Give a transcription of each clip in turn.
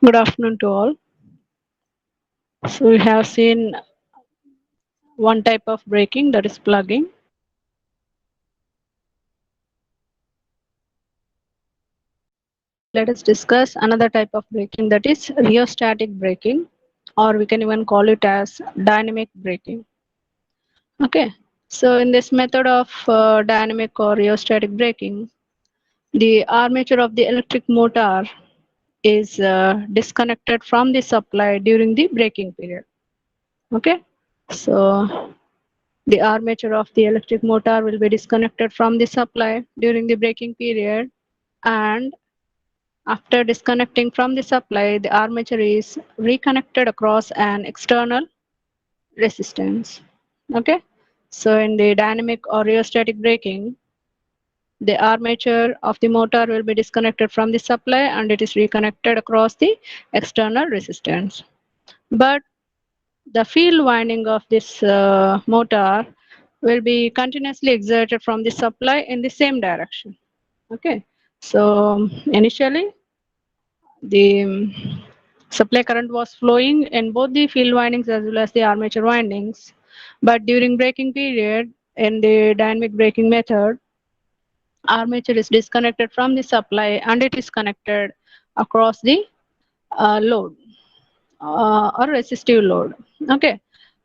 Good afternoon to all. So we have seen one type of braking, that is plugging. Let us discuss another type of braking, that is rheostatic braking, or we can even call it as dynamic braking. Okay. So in this method of dynamic or rheostatic braking, the armature of the electric motor is disconnected from the supply during the braking period. Okay. So the armature of the electric motor will be disconnected from the supply during the braking period, and after disconnecting from the supply, the armature is reconnected across an external resistance. Okay, so in the dynamic or rheostatic braking, the armature of the motor will be disconnected from the supply and it is reconnected across the external resistance. But the field winding of this motor will be continuously exerted from the supply in the same direction. Okay, so initially the supply current was flowing in both the field windings as well as the armature windings, but during braking period in the dynamic braking method, armature is disconnected from the supply and it is connected across the load or resistive load. Okay,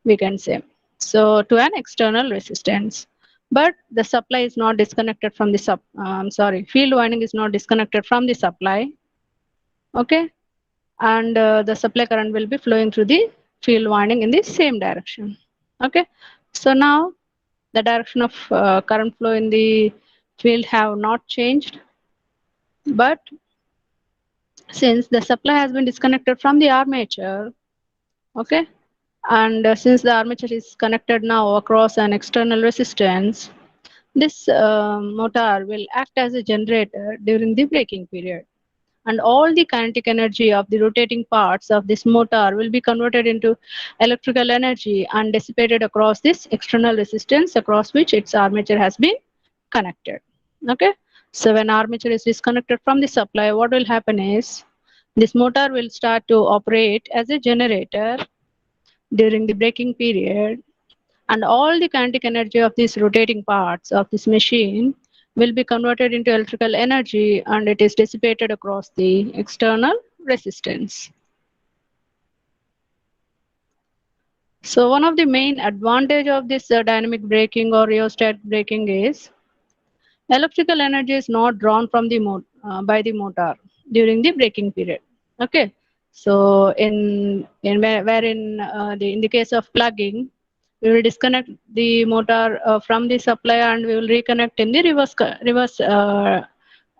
we can say so, to an external resistance, but the supply is not disconnected from the field winding is not disconnected from the supply. Okay, and the supply current will be flowing through the field winding in the same direction. Okay, so now the direction of current flow in the field have not changed, but since the supply has been disconnected from the armature, okay, and since the armature is connected now across an external resistance, this motor will act as a generator during the braking period, and all the kinetic energy of the rotating parts of this motor will be converted into electrical energy and dissipated across this external resistance across which its armature has been connected. Okay, so when armature is disconnected from the supply, what will happen is this motor will start to operate as a generator during the braking period, and all the kinetic energy of these rotating parts of this machine will be converted into electrical energy and it is dissipated across the external resistance. So one of the main advantage of this dynamic braking or rheostat braking is electrical energy is not drawn from the by the motor during the braking period. Okay, so wherein in the case of plugging, we will disconnect the motor from the supply and we will reconnect in the reverse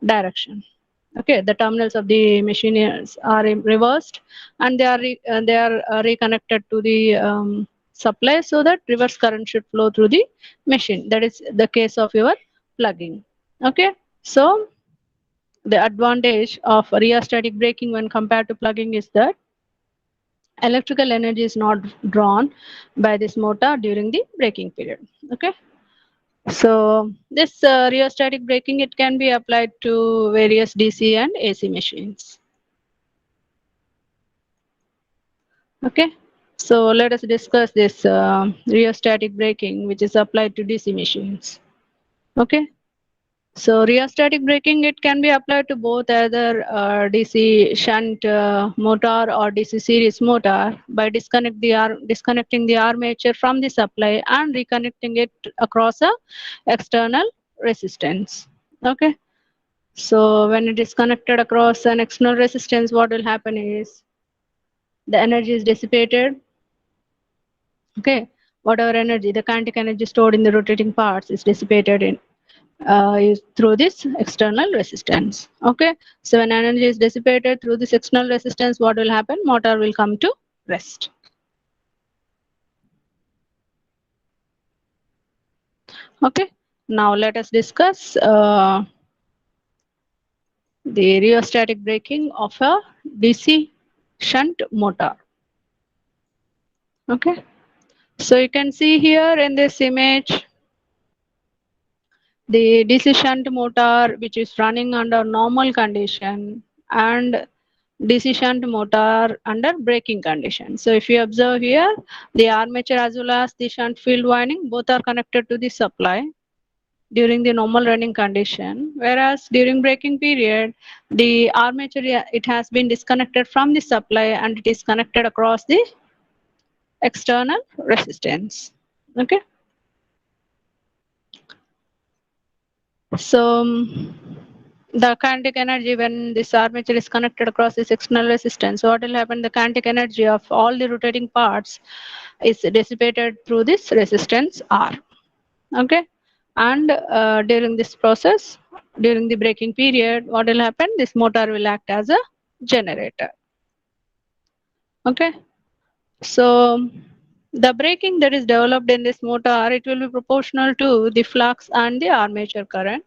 direction. Okay, the terminals of the machine are reversed and they are reconnected to the supply so that reverse current should flow through the machine. That is the case of your plugging. Okay, so the advantage of rheostatic braking when compared to plugging is that electrical energy is not drawn by this motor during the braking period. Okay, so this rheostatic braking, it can be applied to various DC and AC machines. Okay, so let us discuss this rheostatic braking which is applied to DC machines. Okay, so rheostatic braking, it can be applied to both either DC shunt motor or DC series motor by disconnecting the armature from the supply and reconnecting it across a external resistance. Okay, so when it is connected across an external resistance, what will happen is the energy is dissipated. Okay, whatever energy, the kinetic energy stored in the rotating parts is dissipated in is through this external resistance. Okay, so when energy is dissipated through this external resistance, what will happen? Motor will come to rest. Okay, now let us discuss the rheostatic braking of a DC shunt motor. Okay, so you can see here in this image the DC shunt motor which is running under normal condition, and DC shunt motor under braking conditions. So if you observe here, the armature as well as the shunt field winding both are connected to the supply during the normal running condition, whereas during braking period, the armature, it has been disconnected from the supply and it is connected across the external resistance. Okay. So the kinetic energy when this armature is connected across this external resistance, what will happen? The kinetic energy of all the rotating parts is dissipated through this resistance R. Okay. And during this process, during the braking period, what will happen? This motor will act as a generator. Okay. So the braking that is developed in this motor, it will be proportional to the flux and the armature current.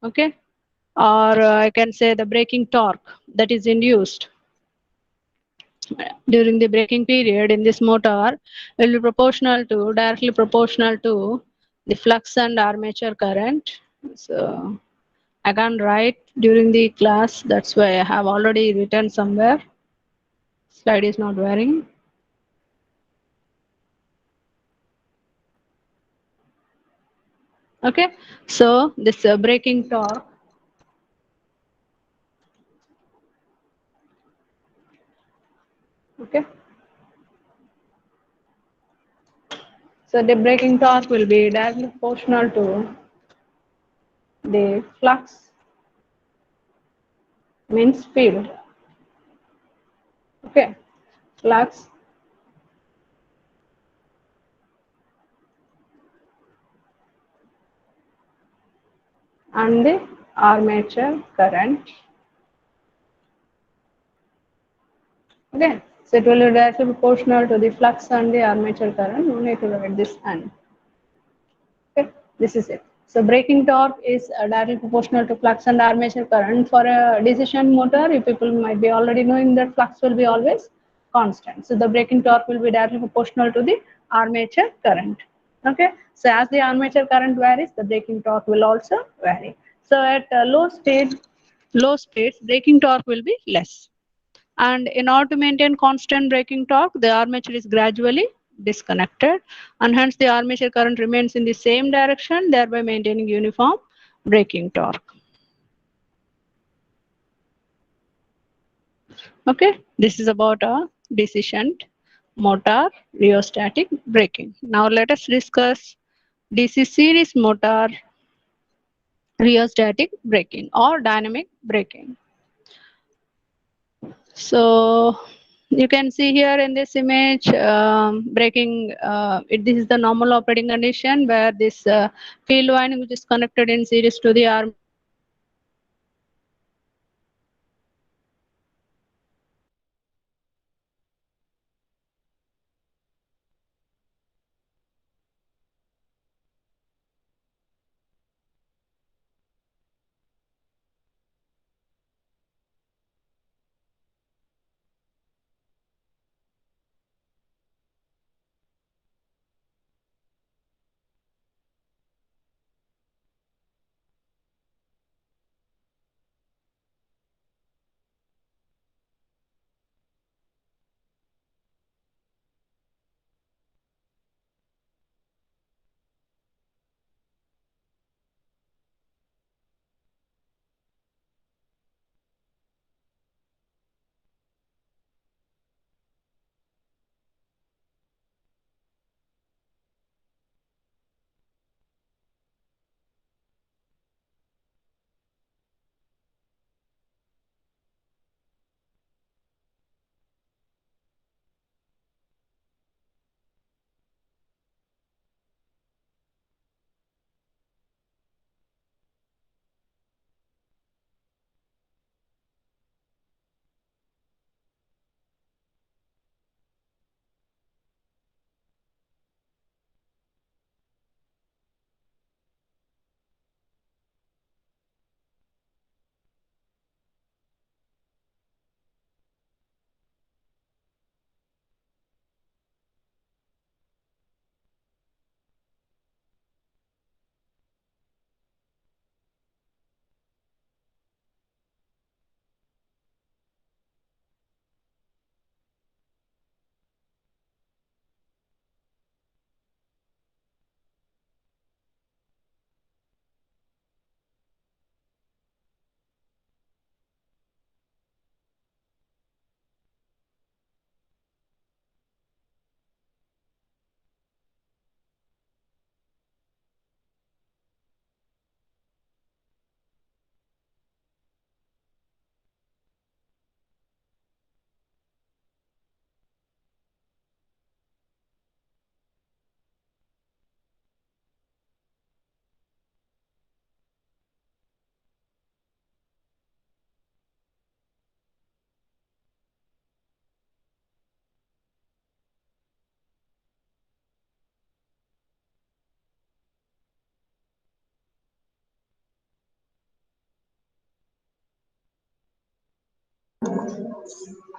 Okay. Or I can say the braking torque that is induced during the braking period in this motor will be directly proportional to the flux and armature current. So I can't write during the class, that's why I have already written somewhere. Slide is not varying. Okay, so this braking torque, okay, so the braking torque will be directly proportional to the flux means field. Okay, flux and the armature current. Okay, so it will be directly proportional to the flux and the armature current. No need to write this and. Okay, this is it. So braking torque is directly proportional to flux and armature current. For a DC shunt motor, you people might be already knowing that flux will be always constant. So the braking torque will be directly proportional to the armature current. Okay, so as the armature current varies, the braking torque will also vary. So at low speeds, braking torque will be less. And in order to maintain constant braking torque, the armature is gradually disconnected, and hence the armature current remains in the same direction, thereby maintaining uniform braking torque. Okay, this is about a DC shunt motor rheostatic braking. Now let us discuss DC series motor rheostatic braking or dynamic braking. So you can see here in this image, braking, this is the normal operating condition where this field winding which is connected in series to the arm.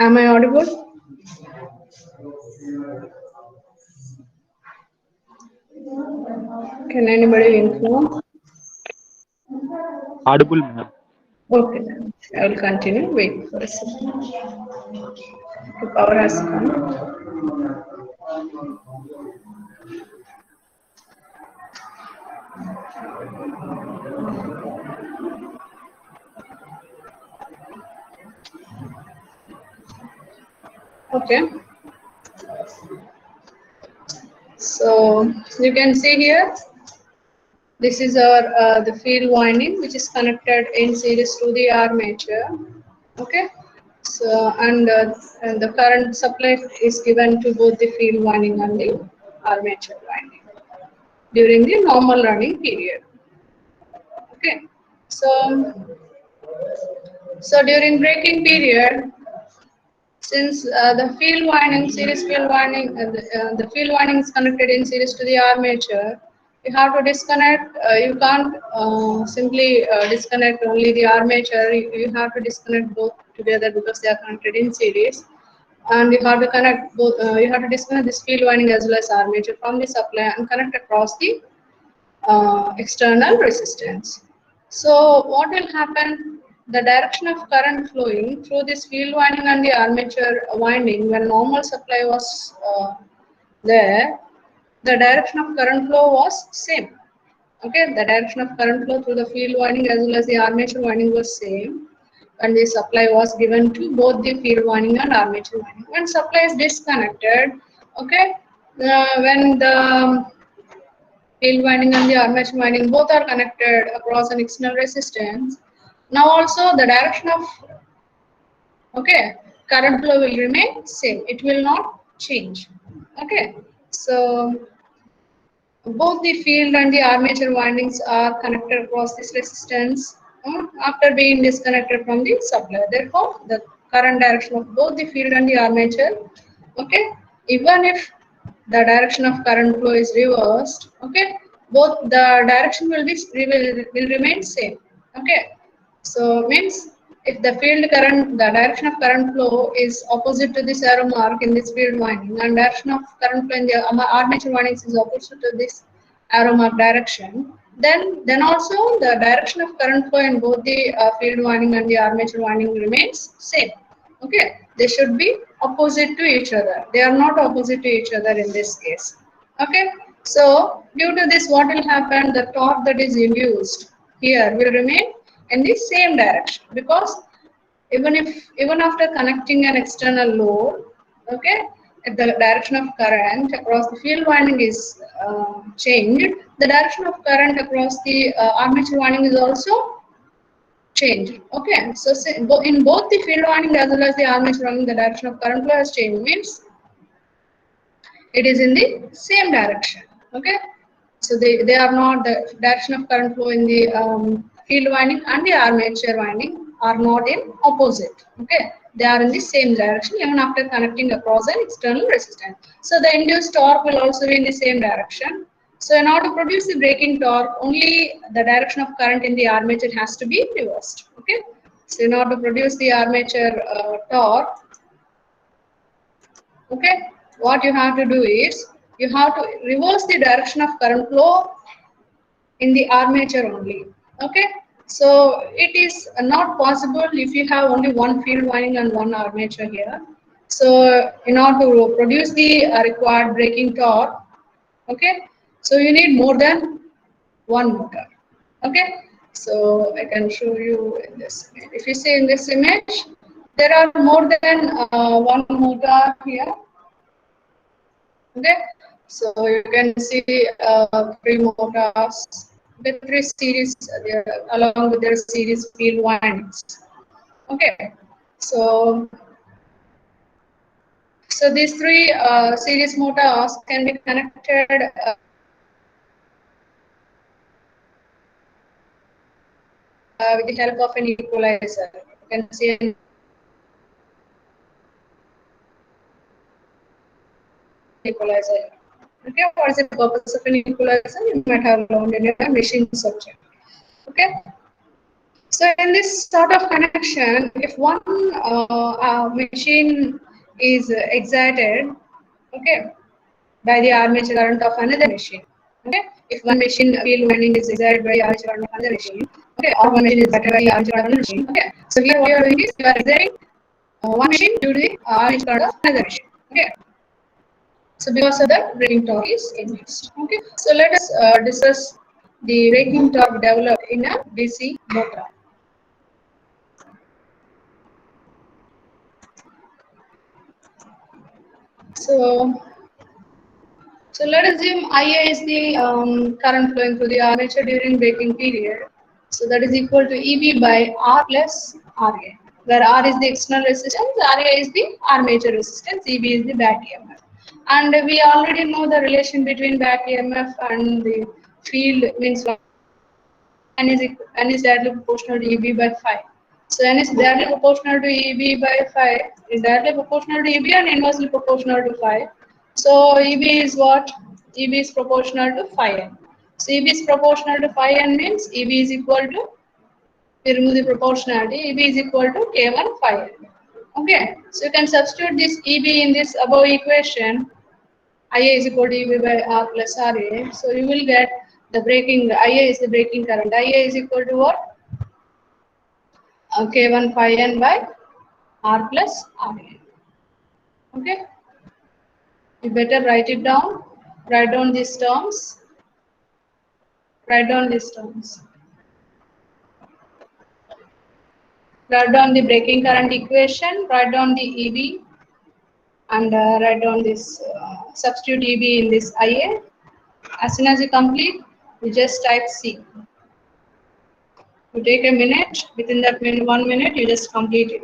Am I audible? Can anybody inform? Audible, ma'am. Okay, then. I will continue. Wait for a second. The power has come. Okay. So you can see here, this is our the field winding which is connected in series to the armature. Okay. So and the current supply is given to both the field winding and the armature winding during the normal running period. Okay. So during braking period, since the field winding, series field winding, the field winding is connected in series to the armature, you have to disconnect. You can't simply disconnect only the armature. You have to disconnect both together because they are connected in series. And you have to connect both. You have to disconnect this field winding as well as armature from the supply and connect across the external resistance. So what will happen? The direction of current flowing through this field winding and the armature winding when normal supply was there, the direction of current flow was same. Okay, the direction of current flow through the field winding as well as the armature winding was same when the supply was given to both the field winding and armature winding. When supply is disconnected, okay, when the field winding and the armature winding both are connected across an external resistance. Now also the direction of current flow will remain same. It will not change. Okay, so both the field and the armature windings are connected across this resistance after being disconnected from the supply. Therefore, the current direction of both the field and the armature, okay, even if the direction of current flow is reversed, okay, both the direction will remain same. Okay, so means if the field current, the direction of current flow is opposite to this arrow mark in this field winding, and direction of current flow in the armature windings is opposite to this arrow mark direction, then also the direction of current flow in both the field winding and the armature winding remains same. Okay, they should be opposite to each other. They are not opposite to each other in this case. Okay, so due to this, what will happen? The torque that is induced here will remain in the same direction, because even after connecting an external load, okay, if the direction of current across the field winding is changed, the direction of current across the armature winding is also changed. Okay, so in both the field winding as well as the armature winding, the direction of current flow has changed, means it is in the same direction. Okay, so they are not, the direction of current flow in the field winding and the armature winding are not in opposite. Okay, they are in the same direction even after connecting across an external resistance. So the induced torque will also be in the same direction. So in order to produce the braking torque, only the direction of current in the armature has to be reversed. Okay, so in order to produce the armature torque, okay, what you have to do is you have to reverse the direction of current flow in the armature only. Okay, so it is not possible if you have only one field winding and one armature here. So in order to produce the required braking torque, okay, so you need more than one motor. Okay, so I can show you in this image. If you see in this image, there are more than one motor here. Okay, so you can see three motors with three series along with their series field windings. Okay, so these three series motors can be connected with the help of an equalizer. You can see an equalizer. Okay, what is the purpose of an equalizer? You might have learned in a machine subject. Okay. So in this sort of connection, if one machine is excited, okay, by the armature current of another machine. Okay, if one machine field winding is excited by the armature current of another machine, okay, or one machine is excited by the armature current of another machine. Okay, so here what you are doing is you are exciting one machine due to the armature current of another machine. Okay, so because of that, braking torque is induced. Okay, so let us discuss the braking torque developed in a DC motor. So let us assume IA is the current flowing through the armature during braking period. So that is equal to EB by R plus RA, where R is the external resistance, RA is the armature resistance, EB is the back EMF. And we already know the relation between back EMF and the field means N is directly proportional to EB by 5. So N is directly proportional to EB by 5, is directly proportional to EB and inversely proportional to 5. So EB is what? EB is proportional to 5N. So EB is proportional to 5N means EB is equal to, we remove the proportionality, EB is equal to K1 5N. Okay, so you can substitute this EB in this above equation. IA is equal to EB by R plus RA. So you will get the braking, IA is the braking current. IA is equal to what? K1 phi n by R plus RA. Okay, you better write it down. Write down these terms. Write down these terms. Write down the braking current equation. Write down the EB and write down this substitute EB in this IA. As soon as you complete, you just type C. You take a minute. Within that 1 minute, you just complete it.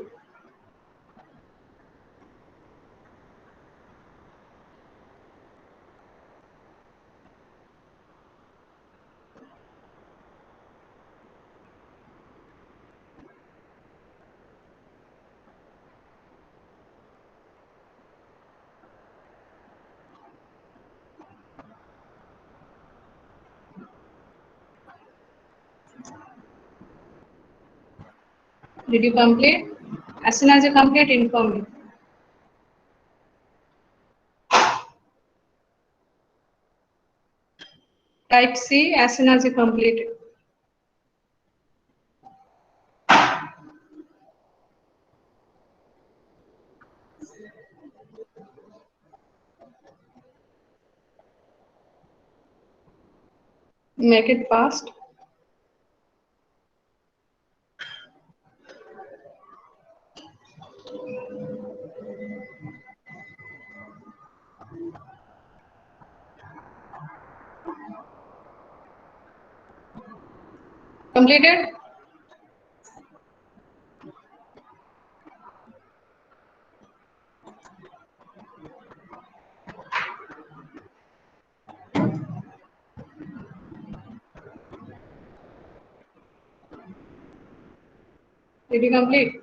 Did you complete? As soon as you complete, inform me. Type C as soon as you complete it. Make it fast. Completed? Did you complete?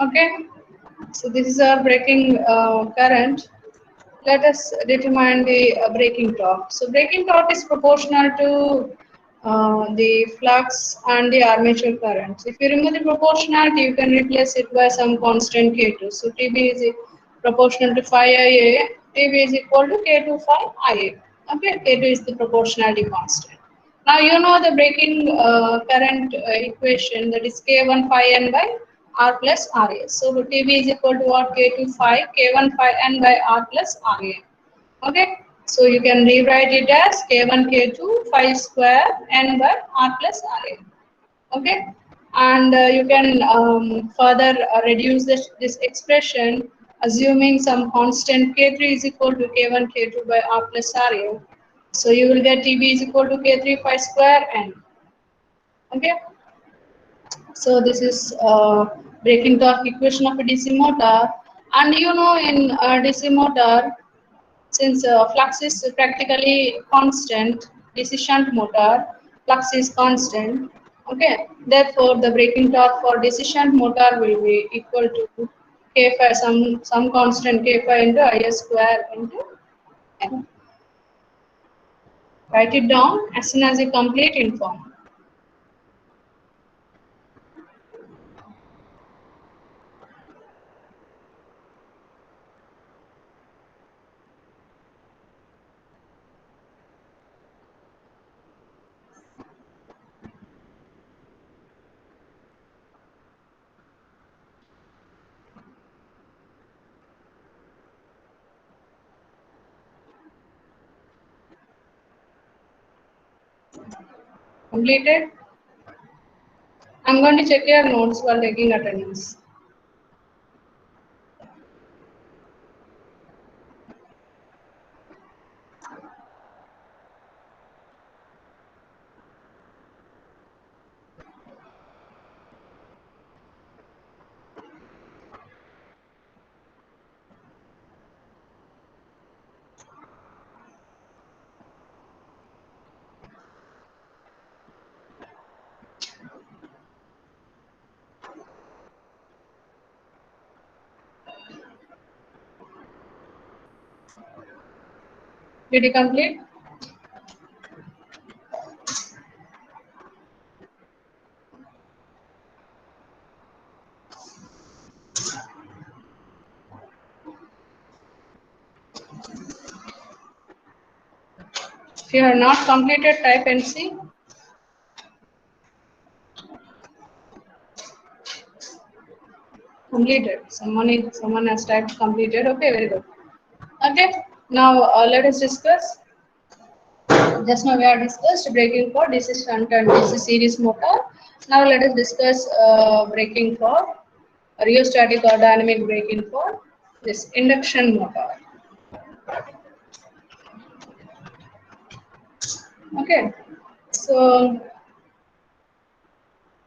Okay. So this is our braking current. Let us determine the braking torque. So braking torque is proportional to the flux and the armature current. If you remove the proportionality, you can replace it by some constant K2. So TB is proportional to phi IA. TB is equal to K2 phi IA. Okay, K2 is the proportionality constant. Now you know the braking current equation, that is K1 phi n by R plus RA. So TB is equal to what? K2 phi, K1 phi n by R plus RA. Okay, so you can rewrite it as K1 K2 phi square n by R plus RA. Okay, and you can further reduce this expression assuming some constant K3 is equal to K1 K2 by R plus RA. So you will get TB is equal to K3 phi square n. Okay, so this is braking torque equation of a DC motor. And you know, in DC motor, since flux is practically constant, DC shunt motor, flux is constant. Okay, therefore the braking torque for DC shunt motor will be equal to K phi, some constant K phi into Is square into N. Write it down as soon as you complete inform. Completed? I'm going to check your notes while taking attendance. Did you complete? If you have not completed, type NC. Completed. Someone has typed completed. Okay, very good. Okay. Now let us discuss. Just now we have discussed braking for DC shunt and DC series motor. Now let us discuss braking for rheostatic or dynamic braking for this induction motor. Okay. So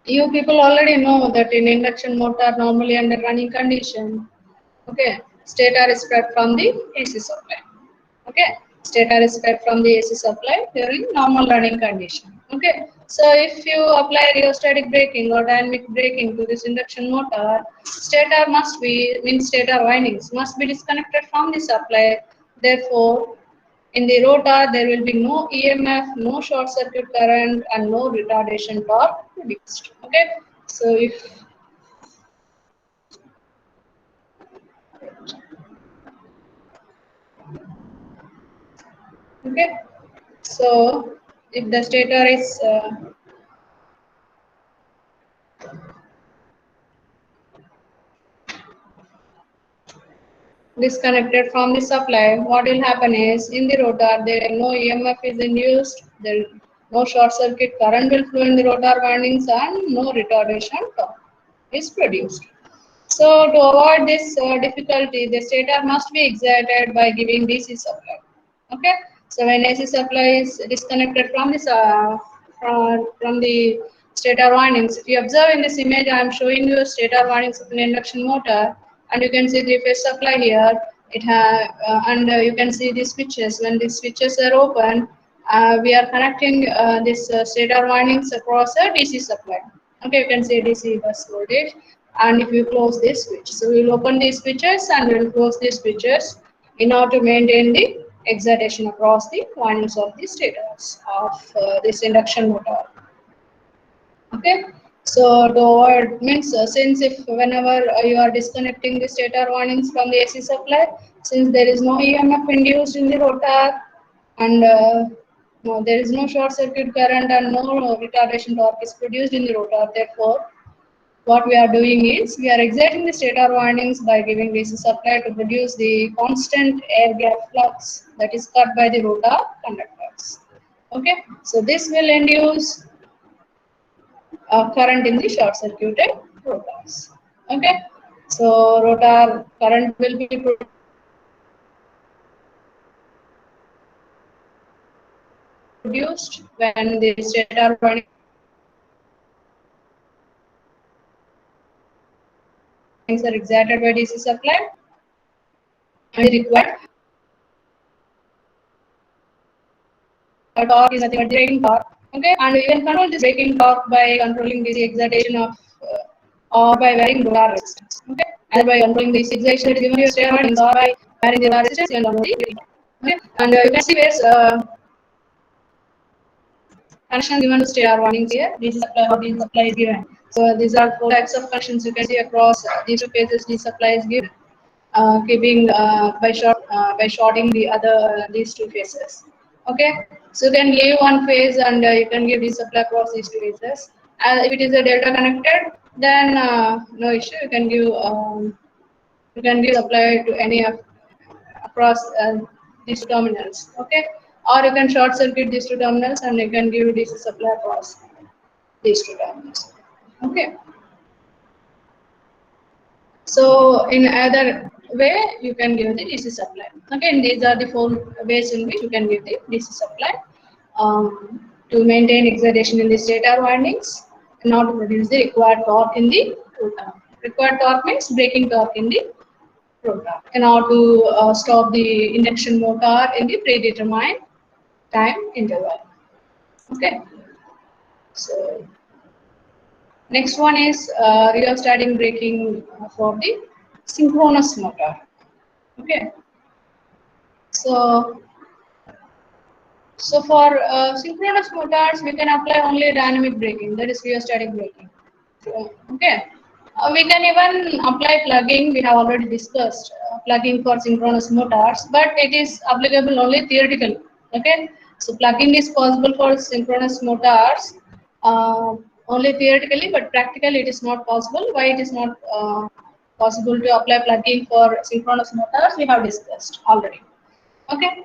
you people already know that in induction motor, normally under running condition, okay, stator is fed from the AC supply. Okay, stator is fed from the AC supply during normal running condition. Okay, so if you apply rheostatic braking or dynamic braking to this induction motor, stator must be, means stator windings must be disconnected from the supply. Therefore, in the rotor, there will be no EMF, no short circuit current, and no retardation torque produced. Okay, so if okay, so if the stator is disconnected from the supply, what will happen is in the rotor there no EMF is induced, there no short circuit current will flow in the rotor windings and no retardation torque is produced. So to avoid this difficulty, the stator must be excited by giving DC supply. Okay. So when AC supply is disconnected from this from the stator windings, if you observe in this image, I am showing you stator windings of an induction motor, and you can see the phase supply here. It has and you can see the switches. When the switches are open, we are connecting this stator windings across a DC supply. Okay, you can see DC bus voltage. And if you close this switch, so we will open these switches and we will close these switches in order to maintain the excitation across the windings of the stators of this induction motor. Okay, so to avoid means since if whenever you are disconnecting the stator windings from the AC supply, since there is no EMF induced in the rotor and no, there is no short circuit current and no retardation torque is produced in the rotor, therefore what we are doing is we are exciting the stator windings by giving DC supply to produce the constant air gap flux that is cut by the rotor conductors. Okay, so this will induce current in the short circuited rotors. Okay, so rotor current will be produced when the stator winding Things are excited by DC supply and required torque is nothing but the braking torque. Okay, and we can control this braking torque by controlling the excitation of or by varying rotor resistance. Okay, either by controlling the excitation that is given to your stator windings or by varying the rotor resistance, you can control the braking torque. Okay, and you can see where connection given to stator windings here. DC supply or DC supply is given. So these are four types of connections you can see across these two phases. DC supply is given. Keeping by shorting the other these two phases. Okay, so you can give one phase and you can give the supply across these two phases. If it is a delta connected, then no issue. You can give supply to any of across these two terminals. Okay, or you can short circuit these two terminals and you can give DC supply across these two terminals. Okay. So in either way, you can give the DC supply. Again, these are the four ways in which you can give the DC supply to maintain excitation in the stator windings and not to produce the required torque in the rotor. Required torque means braking torque in the rotor in order to stop the induction motor in the predetermined time interval. Okay. So next one is rheostatic braking for the synchronous motor. Okay, so for synchronous motors, we can apply only dynamic braking, that is rheostatic braking. Okay, we can even apply plugging. We have already discussed plugging for synchronous motors, but it is applicable only theoretically. Okay, so plugging is possible for synchronous motors only theoretically, but practically it is not possible. Why it is not possible to apply plugging for synchronous motors? We have discussed already. Okay,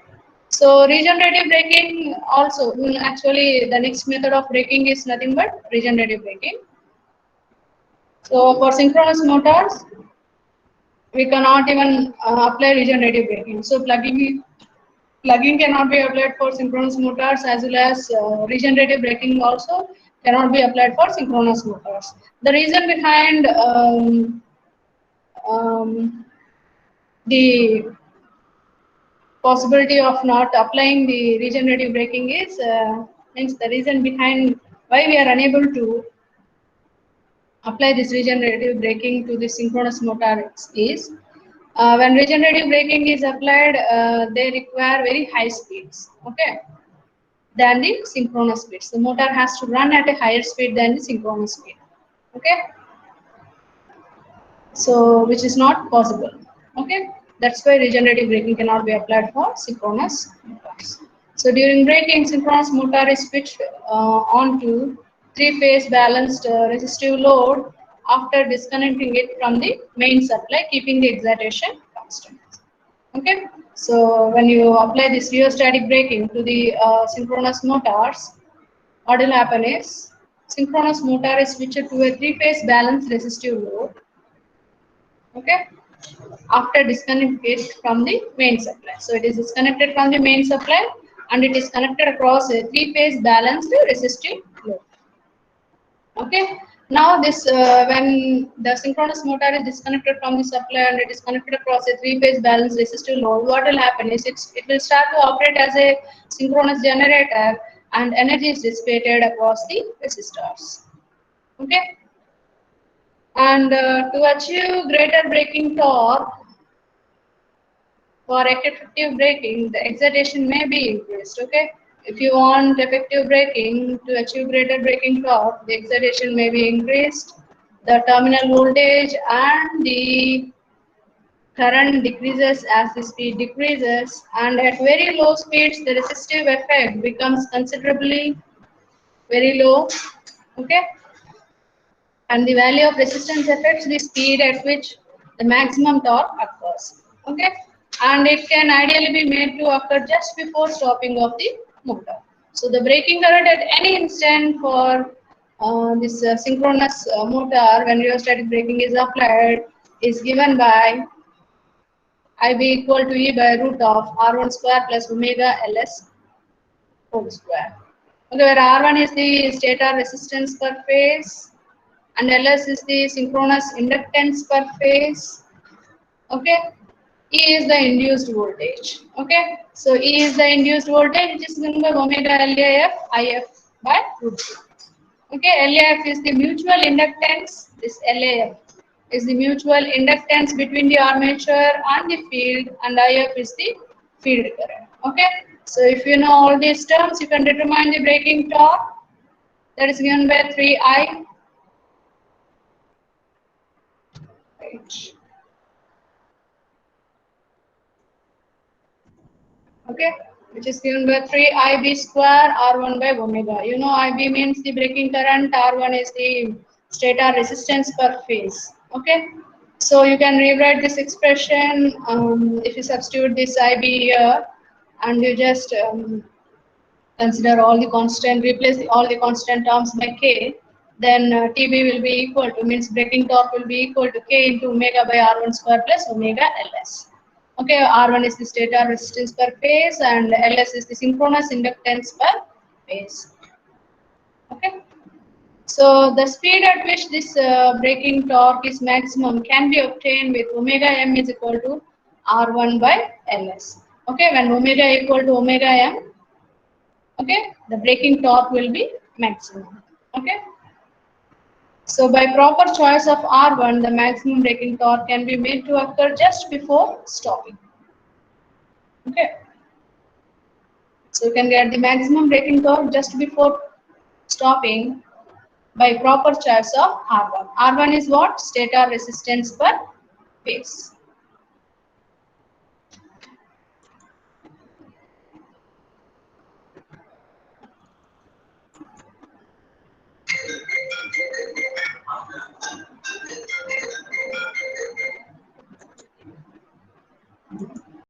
so regenerative braking also, actually the next method of braking is nothing but regenerative braking. So for synchronous motors, we cannot even apply regenerative braking. So plugging cannot be applied for synchronous motors, as well as regenerative braking also cannot be applied for synchronous motors. The reason behind the possibility of not applying the regenerative braking is means the reason behind why we are unable to apply this regenerative braking to the synchronous motors is when regenerative braking is applied, they require very high speeds, okay, than the synchronous speeds. The motor has to run at a higher speed than the synchronous speed, okay. So which is not possible. Okay, that's why regenerative braking cannot be applied for synchronous motors. So during braking, synchronous motor is switched onto three-phase balanced resistive load after disconnecting it from the main supply, keeping the excitation constant. Okay, so when you apply this rheostatic braking to the synchronous motors, what will happen is synchronous motor is switched to a three-phase balanced resistive load, okay, after disconnecting it from the main supply. So it is disconnected from the main supply and it is connected across a three-phase balanced resistive load. Okay. Now this when the synchronous motor is disconnected from the supply and it is connected across a three-phase balanced resistive load, what will happen is it will start to operate as a synchronous generator and energy is dissipated across the resistors. Okay. And to achieve greater braking torque, for effective braking, the excitation may be increased. Okay, if you want effective braking to achieve greater braking torque, the excitation may be increased. The terminal voltage and the current decreases as the speed decreases, and at very low speeds, the resistive effect becomes considerably very low. Okay, and the value of resistance affects the speed at which the maximum torque occurs. Okay, and it can ideally be made to occur just before stopping of the motor. So the braking current at any instant for this synchronous motor when rheostatic braking is applied is given by IB equal to E by root of R1 square plus omega Ls whole square. Okay, where R1 is the stator resistance per phase, and Ls is the synchronous inductance per phase. Okay, E is the induced voltage. Okay, so E is the induced voltage, which is given by omega LAF IF by root 2. Okay, LAF is the mutual inductance. This LAF is the mutual inductance between the armature and the field, and IF is the field current. Okay, so if you know all these terms, you can determine the braking torque. That is given by 3I. Right. Okay, which is given by 3IB square R1 by omega. You know IB means the braking current, R1 is the stator resistance per phase. Okay, so you can rewrite this expression if you substitute this IB here and you just consider all the constant, replace all the constant terms by K, then TB will be equal to, means braking torque will be equal to K into omega by R1 square plus omega Ls. Okay, R1 is the stator resistance per phase and Ls is the synchronous inductance per phase. Okay, so the speed at which this braking torque is maximum can be obtained with omega m is equal to R1 by Ls. Okay, when omega equal to omega m, okay, the braking torque will be maximum. Okay, so by proper choice of R1, the maximum braking torque can be made to occur just before stopping. Okay, so you can get the maximum braking torque just before stopping by proper choice of R1. R1 is what? Stator resistance per phase.